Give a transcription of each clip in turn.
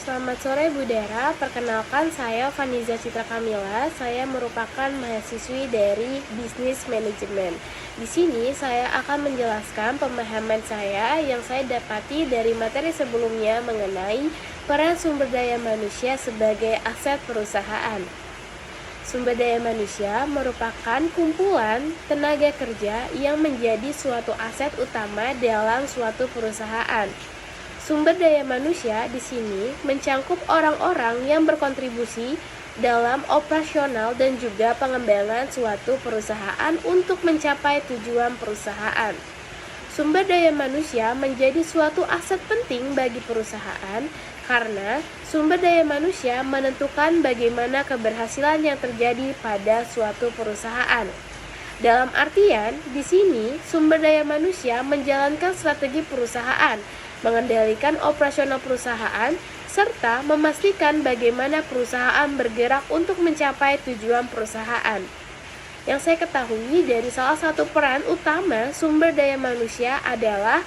Selamat sore Bu Dera, perkenalkan saya Vaniza Citra Kamila. Saya merupakan mahasiswi dari Bisnis Manajemen. Di sini saya akan menjelaskan pemahaman saya yang saya dapati dari materi sebelumnya mengenai peran sumber daya manusia sebagai aset perusahaan. Sumber daya manusia merupakan kumpulan tenaga kerja yang menjadi suatu aset utama dalam suatu perusahaan. Sumber daya manusia di sini mencakup orang-orang yang berkontribusi dalam operasional dan juga pengembangan suatu perusahaan untuk mencapai tujuan perusahaan. Sumber daya manusia menjadi suatu aset penting bagi perusahaan karena sumber daya manusia menentukan bagaimana keberhasilan yang terjadi pada suatu perusahaan. Dalam artian, di sini sumber daya manusia menjalankan strategi perusahaan, mengendalikan operasional perusahaan, serta memastikan bagaimana perusahaan bergerak untuk mencapai tujuan perusahaan. Yang saya ketahui dari salah satu peran utama sumber daya manusia adalah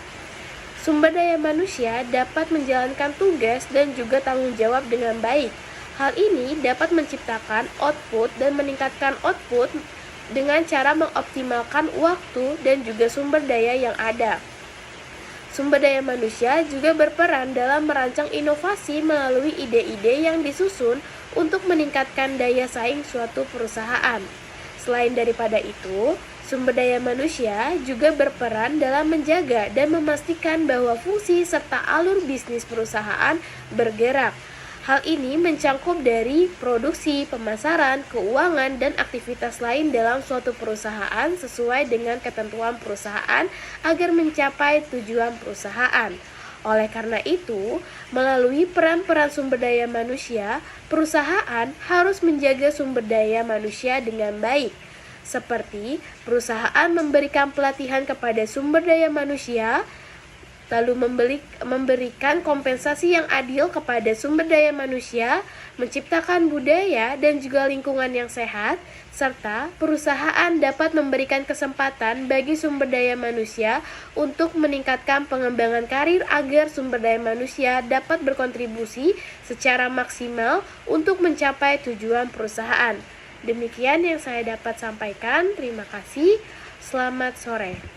sumber daya manusia dapat menjalankan tugas dan juga tanggung jawab dengan baik. Hal ini dapat menciptakan output dan meningkatkan output dengan cara mengoptimalkan waktu dan juga sumber daya yang ada. Sumber daya manusia juga berperan dalam merancang inovasi melalui ide-ide yang disusun untuk meningkatkan daya saing suatu perusahaan. Selain daripada itu, sumber daya manusia juga berperan dalam menjaga dan memastikan bahwa fungsi serta alur bisnis perusahaan bergerak. Hal ini mencakup dari produksi, pemasaran, keuangan, dan aktivitas lain dalam suatu perusahaan sesuai dengan ketentuan perusahaan agar mencapai tujuan perusahaan. Oleh karena itu, melalui peran-peran sumber daya manusia, perusahaan harus menjaga sumber daya manusia dengan baik. Seperti perusahaan memberikan pelatihan kepada sumber daya manusia, lalu memberikan kompensasi yang adil kepada sumber daya manusia, menciptakan budaya dan juga lingkungan yang sehat, serta perusahaan dapat memberikan kesempatan bagi sumber daya manusia untuk meningkatkan pengembangan karir agar sumber daya manusia dapat berkontribusi secara maksimal untuk mencapai tujuan perusahaan. Demikian yang saya dapat sampaikan. Terima kasih. Selamat sore.